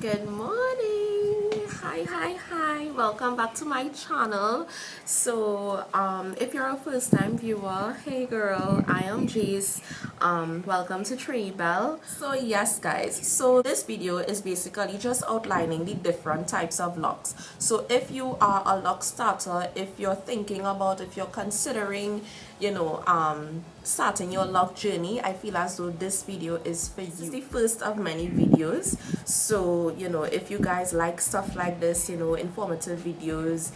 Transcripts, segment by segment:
Good morning. Hi. Welcome back to my channel. So if you're a first-time viewer, hey girl, I am Jace. Welcome to TriniBelle. So yes guys, so this video is basically just outlining the different types of locks. So if you are a lock starter, if you're considering starting your lock journey, I feel as though this video is for you. This is the first of many videos, so if you guys like stuff like this, informative videos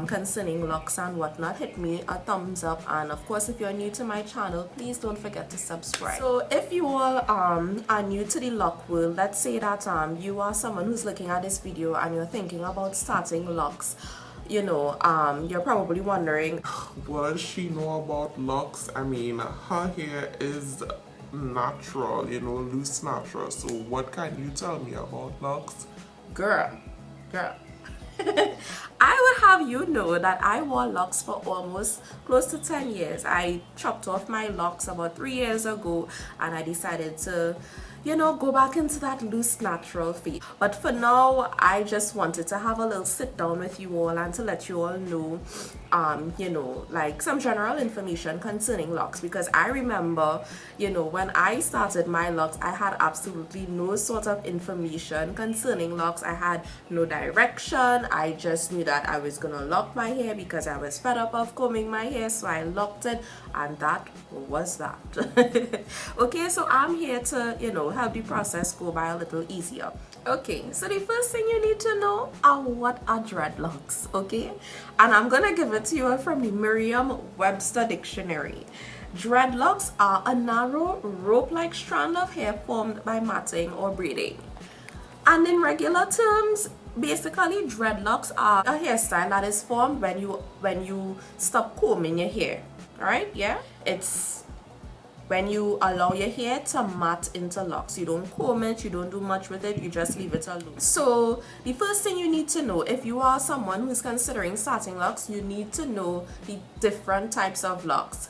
concerning locks and whatnot, hit me a thumbs up. And of course, if you're new to my channel, please don't forget to subscribe. So if you all are new to the lock world, let's say that you are someone who's looking at this video and you're thinking about starting locks. You're probably wondering, what does she know about locks? I mean, her hair is natural, loose natural. So what can you tell me about locks? Girl. I would have you know that I wore locks for almost close to 10 years. I chopped off my locks about 3 years ago and I decided to go back into that loose natural phase. But for now, I just wanted to have a little sit down with you all and to let you all know like some general information concerning locks, because I remember when I started my locks, I had absolutely no sort of information concerning locks. I had no direction. I just knew that I was gonna lock my hair because I was fed up of combing my hair, so I locked it, and that was that. Okay, so I'm here to help the process go by a little easier. Okay, so the first thing you need to know are what are dreadlocks, okay? And I'm gonna give it to you from the Merriam-Webster dictionary. Dreadlocks are a narrow rope-like strand of hair formed by matting or braiding. And in regular terms, basically dreadlocks are a hairstyle that is formed when you stop combing your hair. Alright, yeah? It's when you allow your hair to mat into locks. You don't comb it, you don't do much with it, you just leave it alone. So the first thing you need to know, if you are someone who's considering starting locks, you need to know the different types of locks.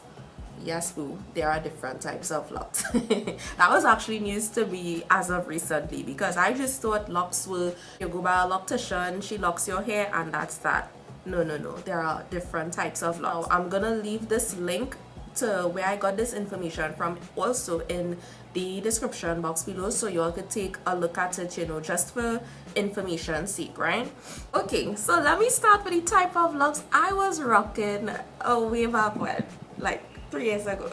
Yes, boo, there are different types of locks. That was actually news to me as of recently, because I just thought locks were, you go by a loctician, she locks your hair and that's that. No, there are different types of locks. Now, I'm gonna leave this link to where I got this information from also in the description box below, so you all could take a look at it, just for information's sake, right? Okay, so let me start with the type of locks I was rocking way back when, like 3 years ago.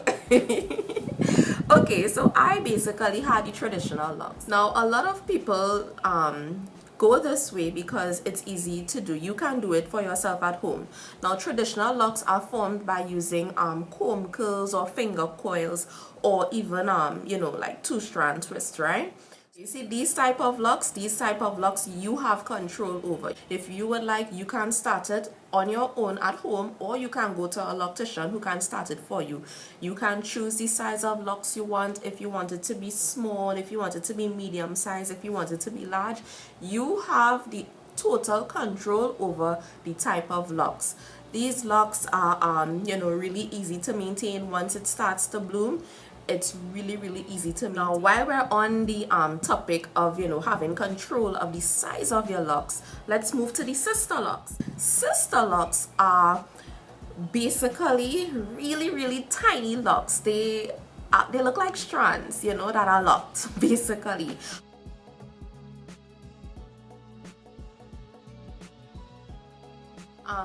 Okay, so I basically had the traditional locks. Now a lot of people go this way because it's easy to do. You can do it for yourself at home. Now traditional locks are formed by using comb curls or finger coils, or even like 2-strand twists, right? You see these type of locks you have control over. If you would like, you can start it on your own at home, or you can go to a loctician who can start it for you. You can choose the size of locks you want. If you want it to be small, if you want it to be medium size, if you want it to be large, you have the total control over the type of locks. These locks are really easy to maintain. Once it starts to bloom, it's really easy to maintain. Now while we're on the topic of having control of the size of your locks, let's move to the sister locks. Sister locks are basically really tiny locks. They look like strands that are locked basically.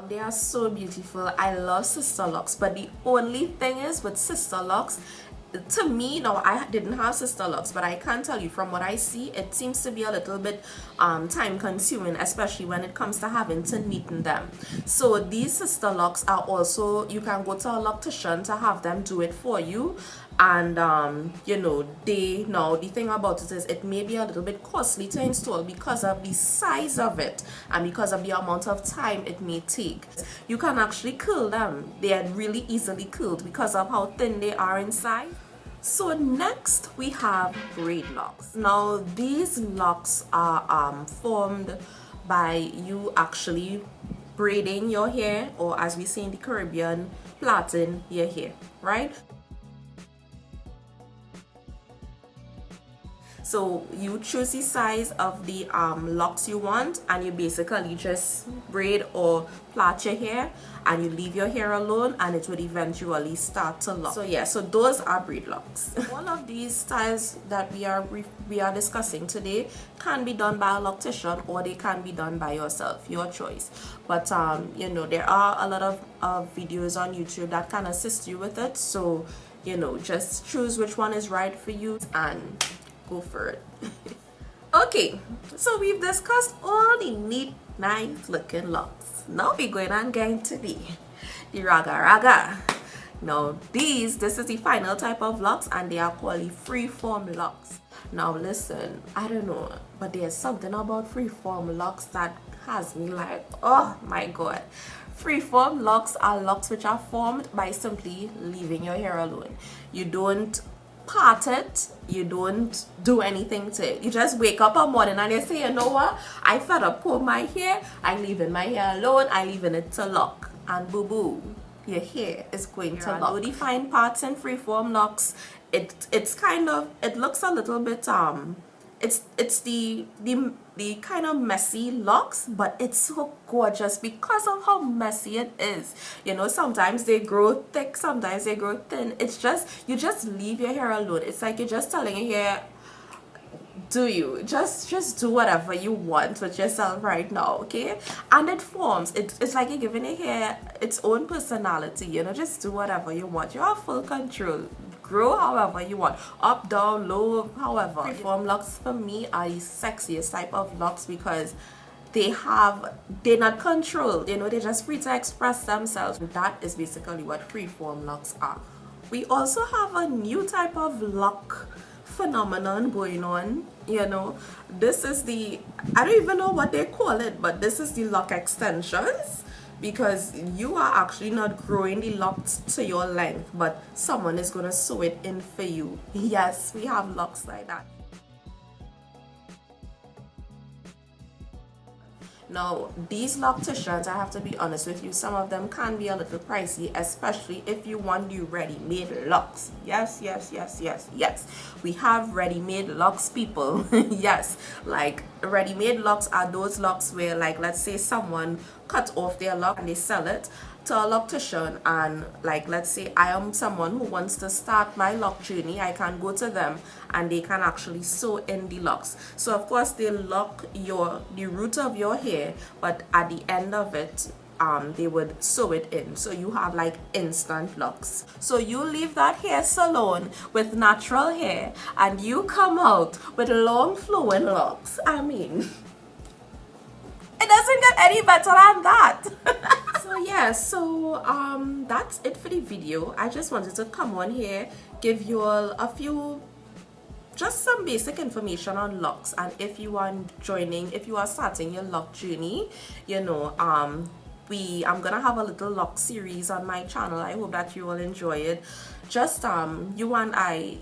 They are so beautiful. I love sister locks, but the only thing is with sister locks, to me, now I didn't have sister locks, but I can tell you from what I see, it seems to be a little bit time consuming, especially when it comes to having to neaten them. So these sister locks are also, you can go to a loctician to have them do it for you. And the thing about it is it may be a little bit costly to install because of the size of it and because of the amount of time it may take. You can actually curl them. They are really easily curled because of how thin they are inside. So next we have braidlocks. Now these locks are formed by you actually braiding your hair, or as we say in the Caribbean, plaiting your hair, right? So you choose the size of the locks you want, and you basically just braid or plait your hair, and you leave your hair alone, and it would eventually start to lock. So yeah, so those are braid locks. All of these styles that we are discussing today can be done by a loctician, or they can be done by yourself, your choice. But you know, there are a lot of videos on YouTube that can assist you with it, so you know, just choose which one is right for you and go for it. Okay, so we've discussed all the neat, nice looking locks. Now we're going on getting to the raga raga. Now this is the final type of locks, and they are called the freeform locks. Now listen, I don't know, but there's something about freeform locks that has me like, oh my god. Freeform locks are locks which are formed by simply leaving your hair alone. You don't part it, you don't do anything to it. You just wake up one morning and you say, you know what, I fed up with my hair, I'm leaving my hair alone, I'm leaving it to lock, and boo boo, your hair is going to lock. No defined parts in freeform locks. It's kind of, it looks a little bit it's the kind of messy locks, but it's so gorgeous because of how messy it is. You know, sometimes they grow thick, sometimes they grow thin. It's just, you just leave your hair alone. It's like you're just telling your hair, do you just do whatever you want with yourself right now, okay? And it forms, it's like you're giving your hair its own personality, you know. Just do whatever you want. You have full control. Grow however you want, up, down, low, however. Freeform locks for me are the sexiest type of locks because they're not controlled, you know, they're just free to express themselves. That is basically what freeform locks are. We also have a new type of lock phenomenon going on, you know. This is the, I don't even know what they call it, but this is the lock extensions, because you are actually not growing the locks to your length, but someone is going to sew it in for you. Yes, we have locks like that. Now, these locticians, I have to be honest with you, some of them can be a little pricey, especially if you want the ready-made locks. Yes, yes, yes, yes, yes. We have ready-made locks, people. Yes, like ready-made locks are those locks where, like, let's say someone cut off their lock and they sell it to a loctician, and like, let's say I am someone who wants to start my lock journey, I can go to them and they can actually sew in the locks. So of course they lock the root of your hair, but at the end of it they would sew it in, so you have like instant locks. So you leave that hair salon with natural hair and you come out with long flowing locks. I mean, it doesn't get any better than that. So yeah, so that's it for the video. I just wanted to come on here, give you all a few, just some basic information on locks, and if you are starting your lock journey, you know, I'm gonna have a little lock series on my channel. I hope that you will enjoy it. Just you and I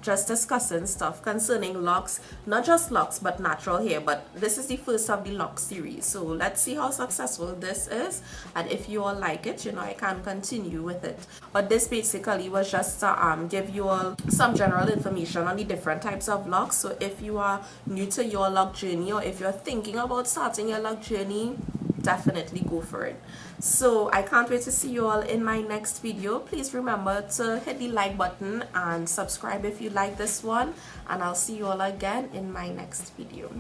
just discussing stuff concerning locks, not just locks but natural hair. But this is the first of the lock series, so let's see how successful this is, and if you all like it, you know, I can continue with it. But this basically was just to give you all some general information on the different types of locks. So if you are new to your lock journey, or if you're thinking about starting your lock journey, definitely go for it. So I can't wait to see you all in my next video. Please remember to hit the like button and subscribe if you like this one, and I'll see you all again in my next video.